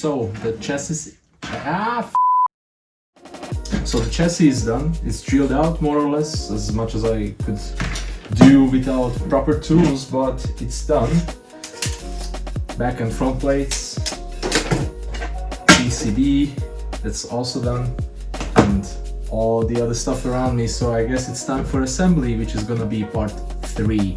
So the chassis, so the chassis is done. It's drilled out more or less, as much as I could do without proper tools, but it's done. Back and front plates, PCB, that's also done, and all the other stuff around me. So I guess it's time for assembly, which is gonna be part 3.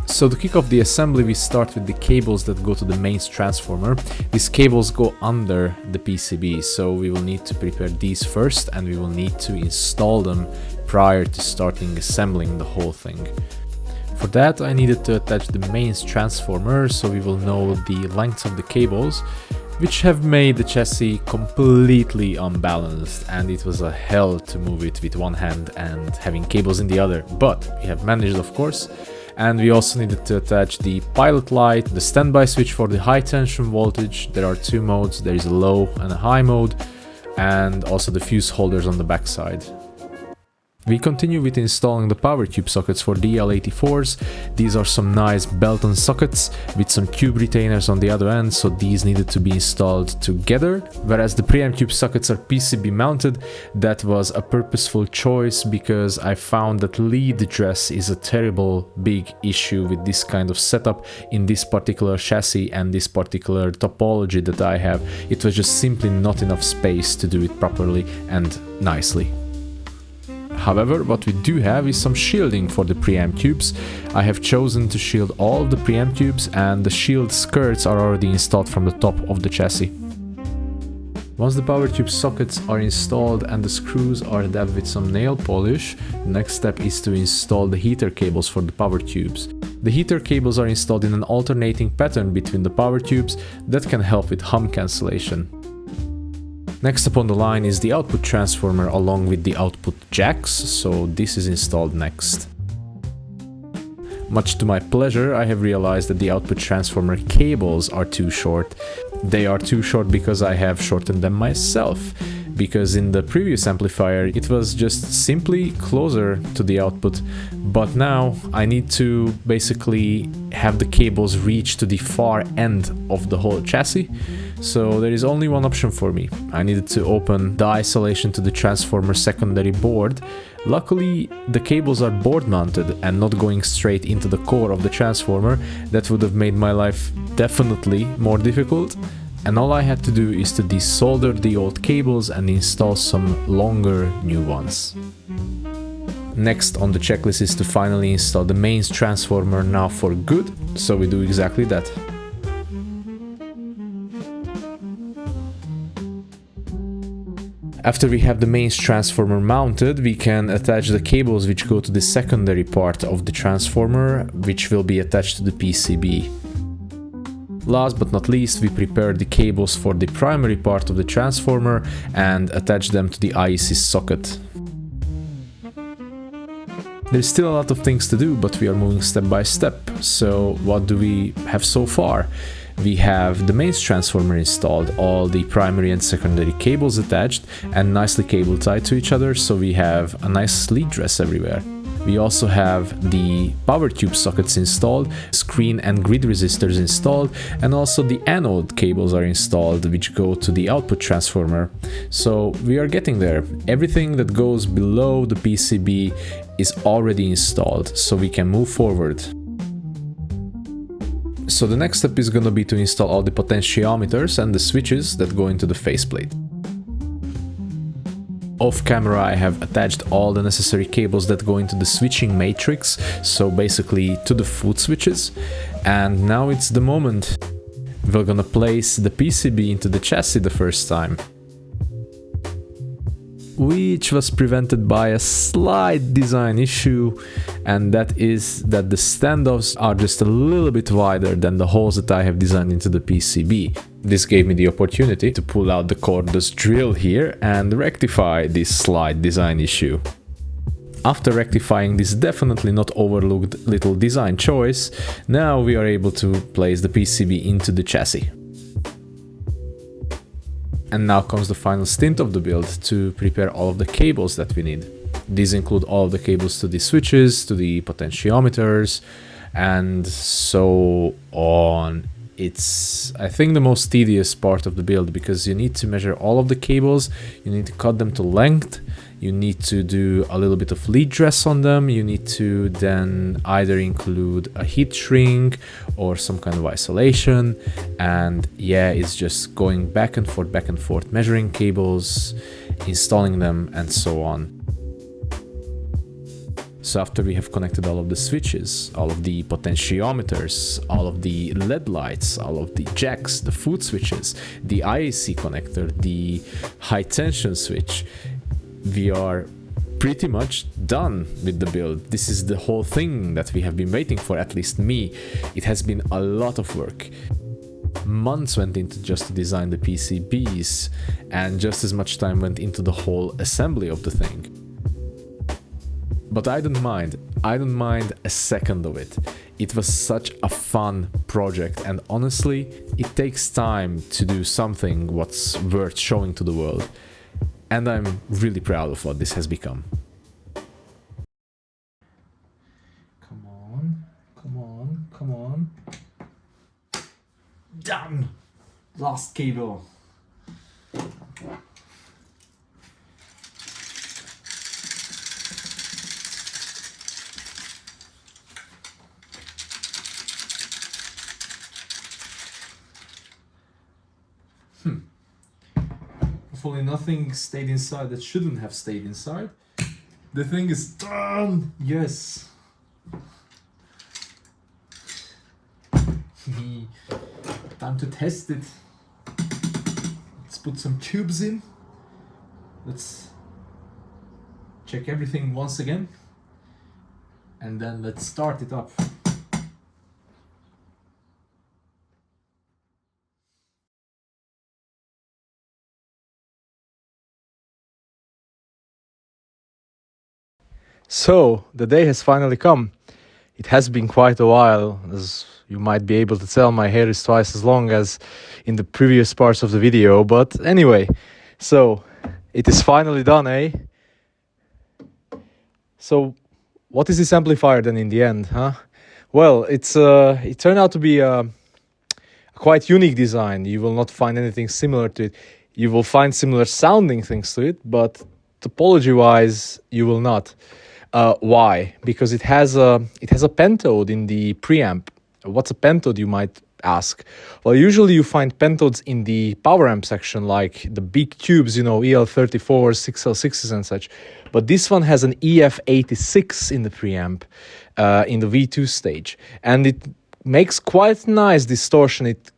So to kick off the assembly, we start with the cables that go to the mains transformer. These cables go under the PCB, so we will need to prepare these first, and we will need to install them prior to starting assembling the whole thing. For that, I needed to attach the mains transformer, so we will know the lengths of the cables, which have made the chassis completely unbalanced, and it was a hell to move it with one hand and having cables in the other, but we have managed, of course. And we also needed to attach the pilot light, the standby switch for the high tension voltage. There are 2 modes, there is a low and a high mode, and also the fuse holders on the back side. We continue with installing the power tube sockets for DL84s. These are some nice belt-on sockets with some tube retainers on the other end, so these needed to be installed together. Whereas the preamp tube sockets are PCB mounted, that was a purposeful choice because I found that lead dress is a terrible big issue with this kind of setup in this particular chassis and this particular topology that I have. It was just simply not enough space to do it properly and nicely. However, what we do have is some shielding for the preamp tubes. I have chosen to shield all of the preamp tubes, and the shield skirts are already installed from the top of the chassis. Once the power tube sockets are installed and the screws are dabbed with some nail polish, the next step is to install the heater cables for the power tubes. The heater cables are installed in an alternating pattern between the power tubes that can help with hum cancellation. Next up on the line is the output transformer along with the output jacks, so this is installed next. Much to my pleasure, I have realized that the output transformer cables are too short. They are too short because I have shortened them myself, because in the previous amplifier it was just simply closer to the output, but now I need to basically have the cables reach to the far end of the whole chassis. So there is only one option for me. I needed to open the isolation to the transformer secondary board. Luckily, the cables are board mounted and not going straight into the core of the transformer. That would have made my life definitely more difficult. And all I had to do is to desolder the old cables and install some longer new ones. Next on the checklist is to finally install the mains transformer now for good, so we do exactly that. After we have the mains transformer mounted, we can attach the cables which go to the secondary part of the transformer, which will be attached to the PCB. Last but not least, we prepare the cables for the primary part of the transformer and attach them to the IEC socket. There's still a lot of things to do, but we are moving step by step. So what do we have so far? We have the mains transformer installed, all the primary and secondary cables attached and nicely cable tied to each other, so we have a nice lead dress everywhere. We also have the power tube sockets installed, screen and grid resistors installed, and also the anode cables are installed, which go to the output transformer. So we are getting there. Everything that goes below the PCB is already installed, so we can move forward. So the next step is gonna be to install all the potentiometers and the switches that go into the faceplate. Off camera, I have attached all the necessary cables that go into the switching matrix, so basically to the foot switches. And now it's the moment. We're gonna place the PCB into the chassis the first time, which was prevented by a slight design issue, and that is that the standoffs are just a little bit wider than the holes that I have designed into the PCB. This gave me the opportunity to pull out the cordless drill here and rectify this slight design issue. After rectifying this definitely not overlooked little design choice, now we are able to place the PCB into the chassis. And now comes the final stint of the build to prepare all of the cables that we need. These include all of the cables to the switches, to the potentiometers, and so on. it's, I think, the most tedious part of the build, because you need to measure all of the cables, you need to cut them to length, you need to do a little bit of lead dress on them, you need to then either include a heat shrink or some kind of isolation, and yeah, it's just going back and forth, measuring cables, installing them, and so on. So after we have connected all of the switches, all of the potentiometers, all of the LED lights, all of the jacks, the foot switches, the IAC connector, the high tension switch, we are pretty much done with the build. This is the whole thing that we have been waiting for, at least me. It has been a lot of work. Months went into just to design the PCBs, and just as much time went into the whole assembly of the thing. But I don't mind a second of it. It was such a fun project, and honestly, it takes time to do something what's worth showing to the world. And I'm really proud of what this has become. Come on, come on, come on. Done! Last cable. Hopefully nothing stayed inside that shouldn't have stayed inside. The thing is done! Yes! Time to test it. Let's put some tubes in. Let's check everything once again. And then let's start it up. So, the day has finally come. It has been quite a while. As you might be able to tell, my hair is twice as long as in the previous parts of the video. But anyway, so it is finally done, eh? So, what is this amplifier then in the end, huh? Well, it turned out to be a quite unique design. You will not find anything similar to it. You will find similar sounding things to it, but topology-wise, you will not. Why? Because it has a pentode in the preamp. What's a pentode, you might ask? Well, usually you find pentodes in the power amp section, like the big tubes, you know, EL34s, 6L6s and such. But this one has an EF86 in the preamp, in the V2 stage, and it makes quite nice distortion. It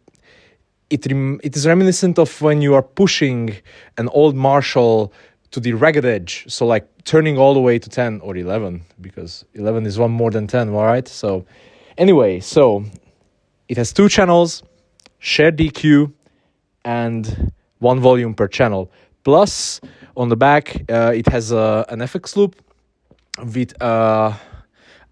is reminiscent of when you are pushing an old Marshall to the ragged edge, so like turning all the way to 10 or 11, because 11 is one more than 10, all right? So anyway, so it has 2 channels, shared EQ, and 1 volume per channel. Plus, on the back, it has an FX loop with a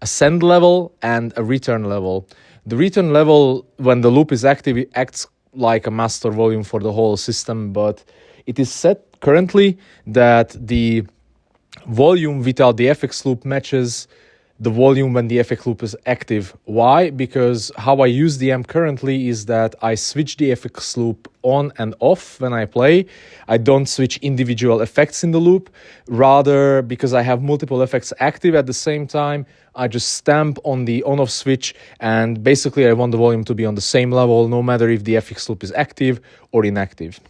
send level and a return level. The return level, when the loop is active, it acts like a master volume for the whole system, but it is set currently that the volume without the FX loop matches the volume when the FX loop is active. Why? Because how I use the amp currently is that I switch the FX loop on and off when I play. I don't switch individual effects in the loop. Rather, because I have multiple effects active at the same time, I just stamp on the on-off switch, and basically I want the volume to be on the same level no matter if the FX loop is active or inactive.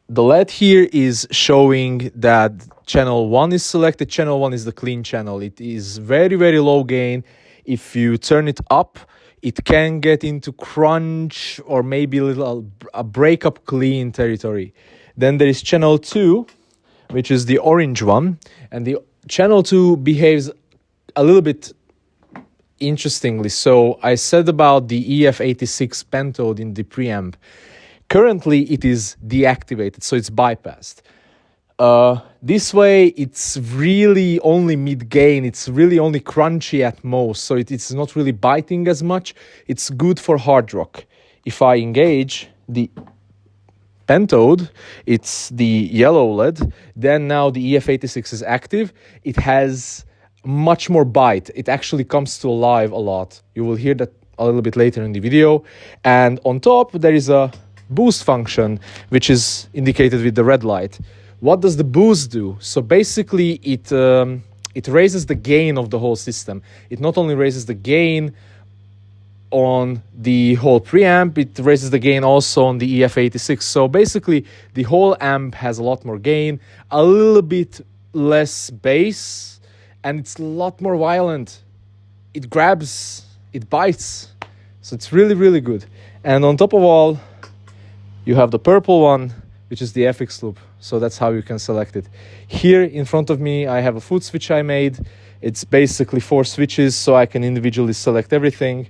The LED here is showing that channel 1 is selected. Channel 1 is the clean channel. It is very, very low gain. If you turn it up, it can get into crunch or maybe a breakup clean territory. Then there is channel 2, which is the orange one. And the channel 2 behaves a little bit interestingly. So I said about the EF86 pentode in the preamp. Currently, it is deactivated, so it's bypassed. This way, it's really only mid-gain. It's really only crunchy at most, so it's not really biting as much. It's good for hard rock. If I engage the pentode, it's the yellow LED, then now the EF86 is active. It has much more bite. It actually comes to alive a lot. You will hear that a little bit later in the video. And on top there is a boost function, which is indicated with the red light. What does the boost do? So basically it raises the gain of the whole system. It not only raises the gain on the whole preamp, it raises the gain also on the EF86. So basically the whole amp has a lot more gain, a little bit less bass, and it's a lot more violent. It grabs, it bites. So it's really, really good. And on top of all, you have the purple one, which is the FX loop. So that's how you can select it. Here in front of me, I have a foot switch I made. It's basically 4 switches, so I can individually select everything.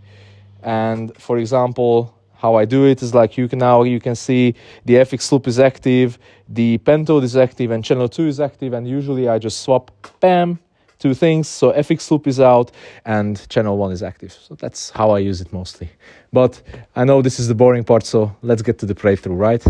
And for example, how I do it is like you can see the FX loop is active, the Pentode is active, and channel 2 is active. And usually I just swap, bam, 2 things. So FX loop is out and channel 1 is active. So that's how I use it mostly. But I know this is the boring part, so let's get to the playthrough, right?